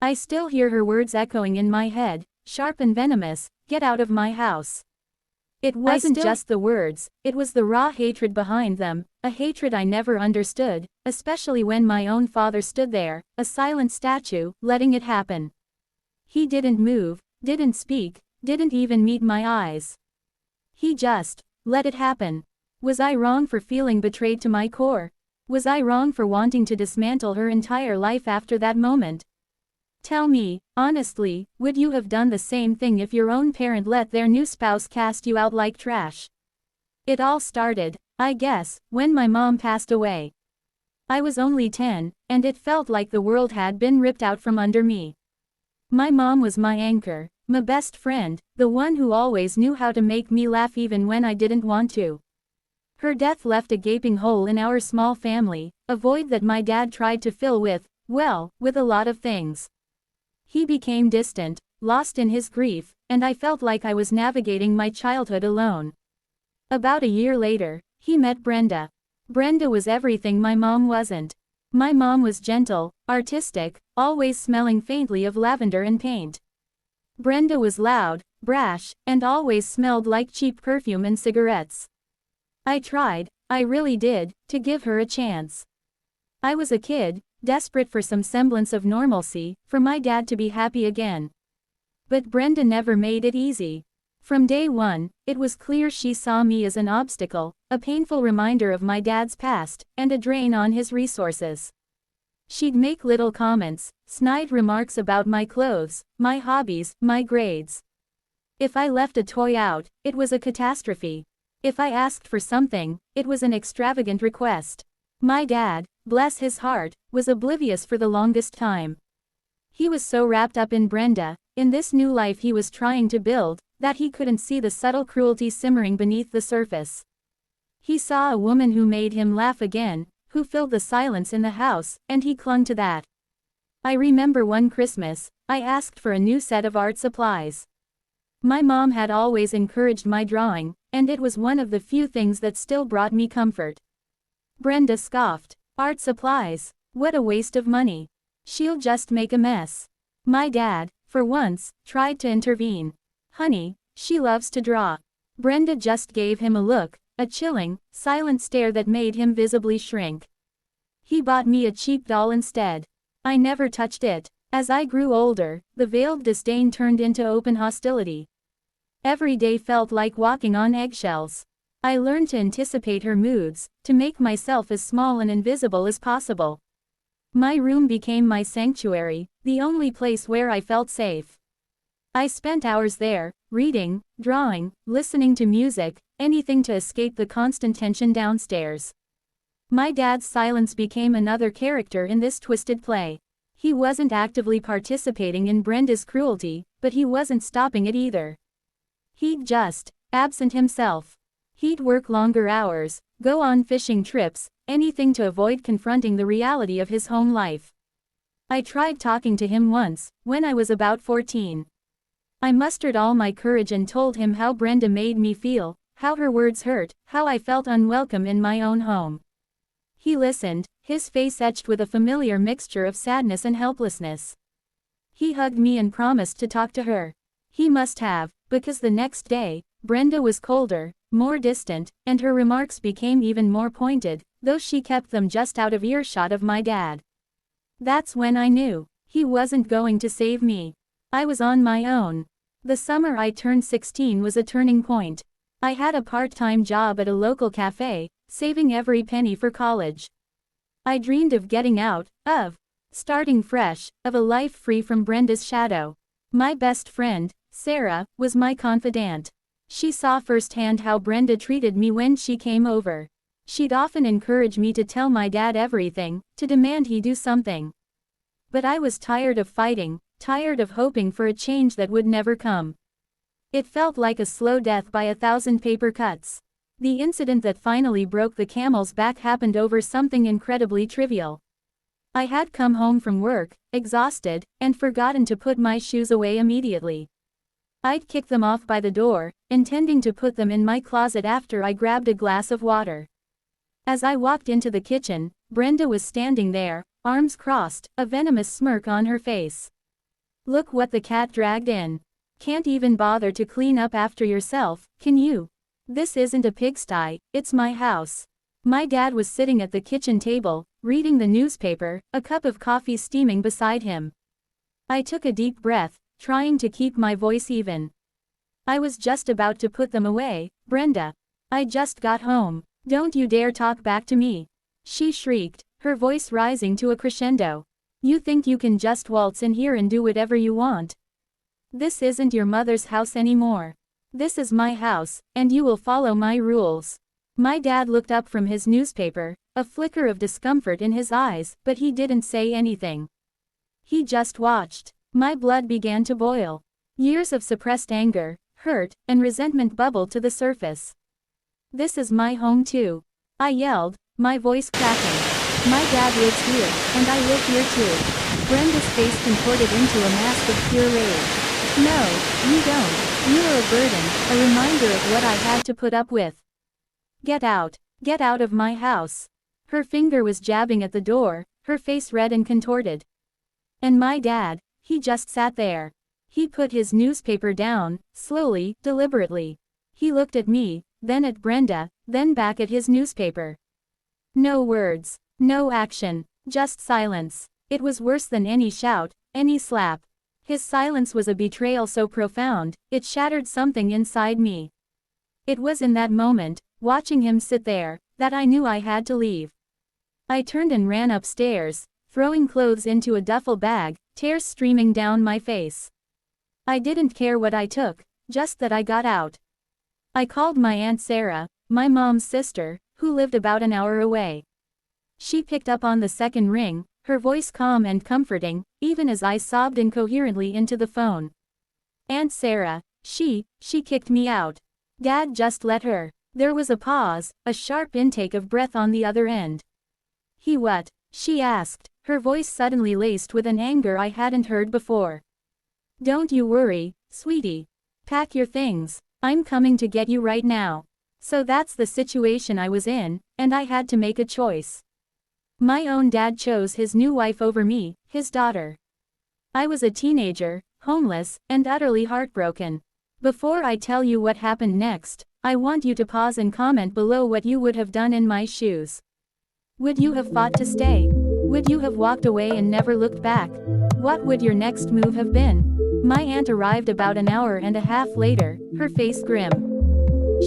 I still hear her words echoing in my head, sharp and venomous, "Get out of my house." It wasn't just the words, it was the raw hatred behind them, a hatred I never understood, especially when my own father stood there, a silent statue, letting it happen. He didn't move, didn't speak, didn't even meet my eyes. He just let it happen. Was I wrong for feeling betrayed to my core? Was I wrong for wanting to dismantle her entire life after that moment? Tell me, honestly, would you have done the same thing if your own parent let their new spouse cast you out like trash? It all started, I guess, when my mom passed away. I was only 10, and it felt like the world had been ripped out from under me. My mom was my anchor, my best friend, the one who always knew how to make me laugh even when I didn't want to. Her death left a gaping hole in our small family, a void that my dad tried to fill with, well, with a lot of things. He became distant, lost in his grief, and I felt like I was navigating my childhood alone. About a year later, he met Brenda. Brenda was everything my mom wasn't. My mom was gentle, artistic, always smelling faintly of lavender and paint. Brenda was loud, brash, and always smelled like cheap perfume and cigarettes. I tried, I really did, to give her a chance. I was a kid, desperate for some semblance of normalcy, for my dad to be happy again. But Brenda never made it easy. From day one, it was clear she saw me as an obstacle, a painful reminder of my dad's past, and a drain on his resources. She'd make little comments, snide remarks about my clothes, my hobbies, my grades. If I left a toy out, it was a catastrophe. If I asked for something, it was an extravagant request. My dad, bless his heart, was oblivious for the longest time. He was so wrapped up in Brenda, in this new life he was trying to build, that he couldn't see the subtle cruelty simmering beneath the surface. He saw a woman who made him laugh again, who filled the silence in the house, and he clung to that. I remember one Christmas, I asked for a new set of art supplies. My mom had always encouraged my drawing, and it was one of the few things that still brought me comfort. Brenda scoffed. "Art supplies? What a waste of money. She'll just make a mess." My dad, for once, tried to intervene. "Honey, she loves to draw." Brenda just gave him a look, a chilling, silent stare that made him visibly shrink. He bought me a cheap doll instead. I never touched it. As I grew older, the veiled disdain turned into open hostility. Every day felt like walking on eggshells. I learned to anticipate her moods, to make myself as small and invisible as possible. My room became my sanctuary, the only place where I felt safe. I spent hours there, reading, drawing, listening to music, anything to escape the constant tension downstairs. My dad's silence became another character in this twisted play. He wasn't actively participating in Brenda's cruelty, but he wasn't stopping it either. He'd just absent himself. He'd work longer hours, go on fishing trips, anything to avoid confronting the reality of his home life. I tried talking to him once, when I was about 14. I mustered all my courage and told him how Brenda made me feel, how her words hurt, how I felt unwelcome in my own home. He listened, his face etched with a familiar mixture of sadness and helplessness. He hugged me and promised to talk to her. He must have, because the next day, Brenda was colder, more distant, and her remarks became even more pointed, though she kept them just out of earshot of my dad. That's when I knew he wasn't going to save me. I was on my own. The summer I turned 16 was a turning point. I had a part-time job at a local cafe, saving every penny for college. I dreamed of getting out, of starting fresh, of a life free from Brenda's shadow. My best friend, Sarah, was my confidant. She saw firsthand how Brenda treated me when she came over. She'd often encourage me to tell my dad everything, to demand he do something. But I was tired of fighting, tired of hoping for a change that would never come. It felt like a slow death by 1,000 paper cuts. The incident that finally broke the camel's back happened over something incredibly trivial. I had come home from work, exhausted, and forgotten to put my shoes away immediately. I'd kicked them off by the door, intending to put them in my closet after I grabbed a glass of water. As I walked into the kitchen, Brenda was standing there, arms crossed, a venomous smirk on her face. Look what the cat dragged in. Can't even bother to clean up after yourself, can you? This isn't a pigsty, it's my house. My dad was sitting at the kitchen table, reading the newspaper, a cup of coffee steaming beside him. I took a deep breath, trying to keep my voice even. I was just about to put them away, Brenda. I just got home. Don't you dare talk back to me. She shrieked, her voice rising to a crescendo. You think you can just waltz in here and do whatever you want? This isn't your mother's house anymore. This is my house, and you will follow my rules. My dad looked up from his newspaper, a flicker of discomfort in his eyes, but he didn't say anything. He just watched. My blood began to boil. Years of suppressed anger, hurt, and resentment bubbled to the surface. This is my home too. I yelled, my voice cracking. My dad lives here, and I live here too. Brenda's face contorted into a mask of pure rage. No, you don't. You are a burden, a reminder of what I had to put up with. Get out of my house. Her finger was jabbing at the door, her face red and contorted. And my dad, he just sat there. He put his newspaper down, slowly, deliberately. He looked at me, then at Brenda, then back at his newspaper. No words, no action, just silence. It was worse than any shout, any slap. His silence was a betrayal so profound, it shattered something inside me. It was in that moment, watching him sit there, that I knew I had to leave. I turned and ran upstairs, throwing clothes into a duffel bag, tears streaming down my face. I didn't care what I took, just that I got out. I called my Aunt Sarah, my mom's sister, who lived about an hour away. She picked up on the second ring, her voice calm and comforting, even as I sobbed incoherently into the phone. Aunt Sarah, she kicked me out. Dad just let her. There was a pause, a sharp intake of breath on the other end. He what? She asked, her voice suddenly laced with an anger I hadn't heard before. Don't you worry, sweetie. Pack your things. I'm coming to get you right now. So that's the situation I was in, and I had to make a choice. My own dad chose his new wife over me, his daughter. I was a teenager, homeless, and utterly heartbroken. Before I tell you what happened next, I want you to pause and comment below what you would have done in my shoes. Would you have fought to stay? Would you have walked away and never looked back? What would your next move have been? My aunt arrived about an hour and a half later, her face grim.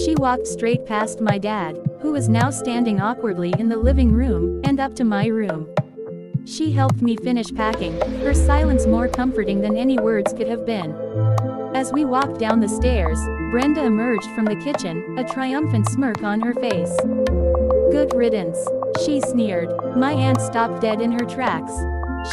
She walked straight past my dad, who was now standing awkwardly in the living room, and up to my room. She helped me finish packing, her silence more comforting than any words could have been. As we walked down the stairs, Brenda emerged from the kitchen, a triumphant smirk on her face. Good riddance, she sneered. My aunt stopped dead in her tracks.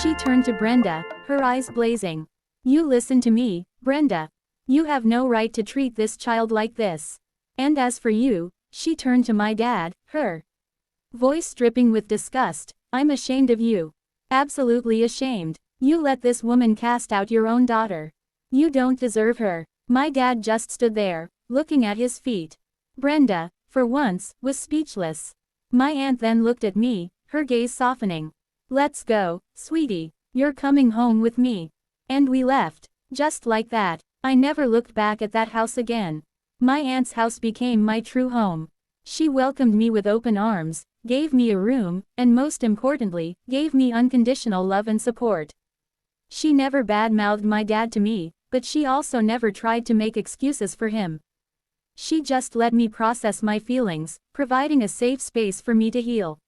She turned to Brenda, her eyes blazing. You listen to me, Brenda. You have no right to treat this child like this. And as for you, she turned to my dad, her voice dripping with disgust, I'm ashamed of you. Absolutely ashamed. You let this woman cast out your own daughter. You don't deserve her. My dad just stood there, looking at his feet. Brenda, for once, was speechless. My aunt then looked at me, her gaze softening. Let's go, sweetie. You're coming home with me. And we left. Just like that. I never looked back at that house again. My aunt's house became my true home. She welcomed me with open arms, gave me a room, and most importantly, gave me unconditional love and support. She never bad-mouthed my dad to me, but she also never tried to make excuses for him. She just let me process my feelings, providing a safe space for me to heal.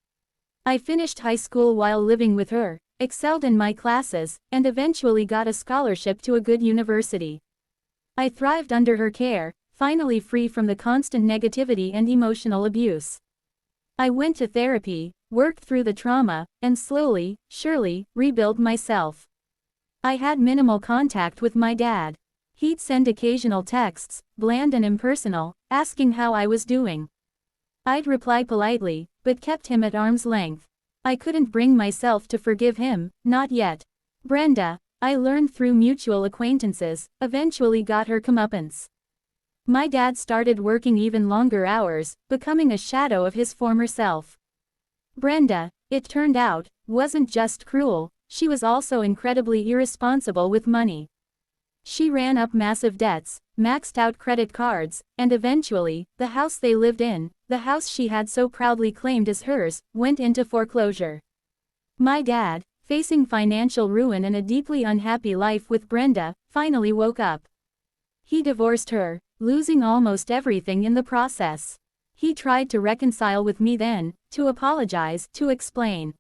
I finished high school while living with her, excelled in my classes, and eventually got a scholarship to a good university. I thrived under her care, finally free from the constant negativity and emotional abuse. I went to therapy, worked through the trauma, and slowly, surely, rebuilt myself. I had minimal contact with my dad. He'd send occasional texts, bland and impersonal, asking how I was doing. I'd reply politely, but kept him at arm's length. I couldn't bring myself to forgive him, not yet. Brenda, I learned through mutual acquaintances, eventually got her comeuppance. My dad started working even longer hours, becoming a shadow of his former self. Brenda, it turned out, wasn't just cruel, she was also incredibly irresponsible with money. She ran up massive debts, maxed out credit cards, and eventually, the house they lived in, the house she had so proudly claimed as hers, went into foreclosure. My dad, facing financial ruin and a deeply unhappy life with Brenda, finally woke up. He divorced her, losing almost everything in the process. He tried to reconcile with me then, to apologize, to explain.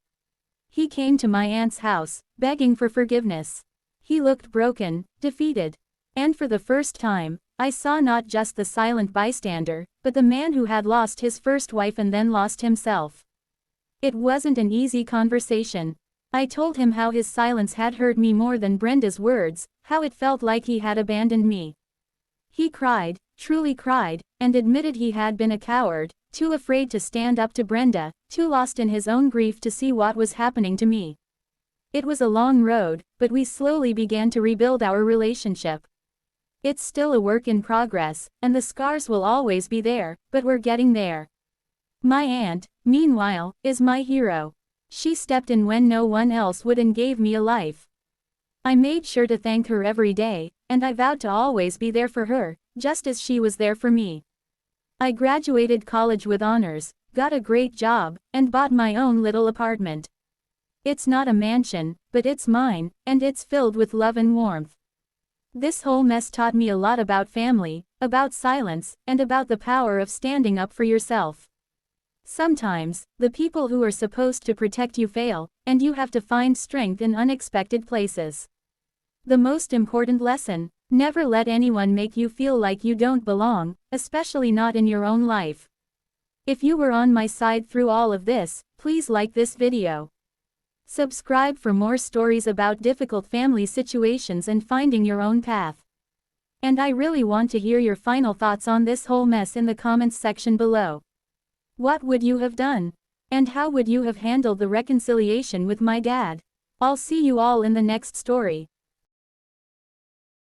He came to my aunt's house, begging for forgiveness. He looked broken, defeated. And for the first time, I saw not just the silent bystander, but the man who had lost his first wife and then lost himself. It wasn't an easy conversation. I told him how his silence had hurt me more than Brenda's words, how it felt like he had abandoned me. He cried, truly cried, and admitted he had been a coward, too afraid to stand up to Brenda, too lost in his own grief to see what was happening to me. It was a long road, but we slowly began to rebuild our relationship. It's still a work in progress, and the scars will always be there, but we're getting there. My aunt, meanwhile, is my hero. She stepped in when no one else would and gave me a life. I made sure to thank her every day, and I vowed to always be there for her, just as she was there for me. I graduated college with honors, got a great job, and bought my own little apartment. It's not a mansion, but it's mine, and it's filled with love and warmth. This whole mess taught me a lot about family, about silence, and about the power of standing up for yourself. Sometimes, the people who are supposed to protect you fail, and you have to find strength in unexpected places. The most important lesson: never let anyone make you feel like you don't belong, especially not in your own life. If you were on my side through all of this, please like this video. Subscribe for more stories about difficult family situations and finding your own path. And I really want to hear your final thoughts on this whole mess in the comments section below. What would you have done? And how would you have handled the reconciliation with my dad? I'll see you all in the next story.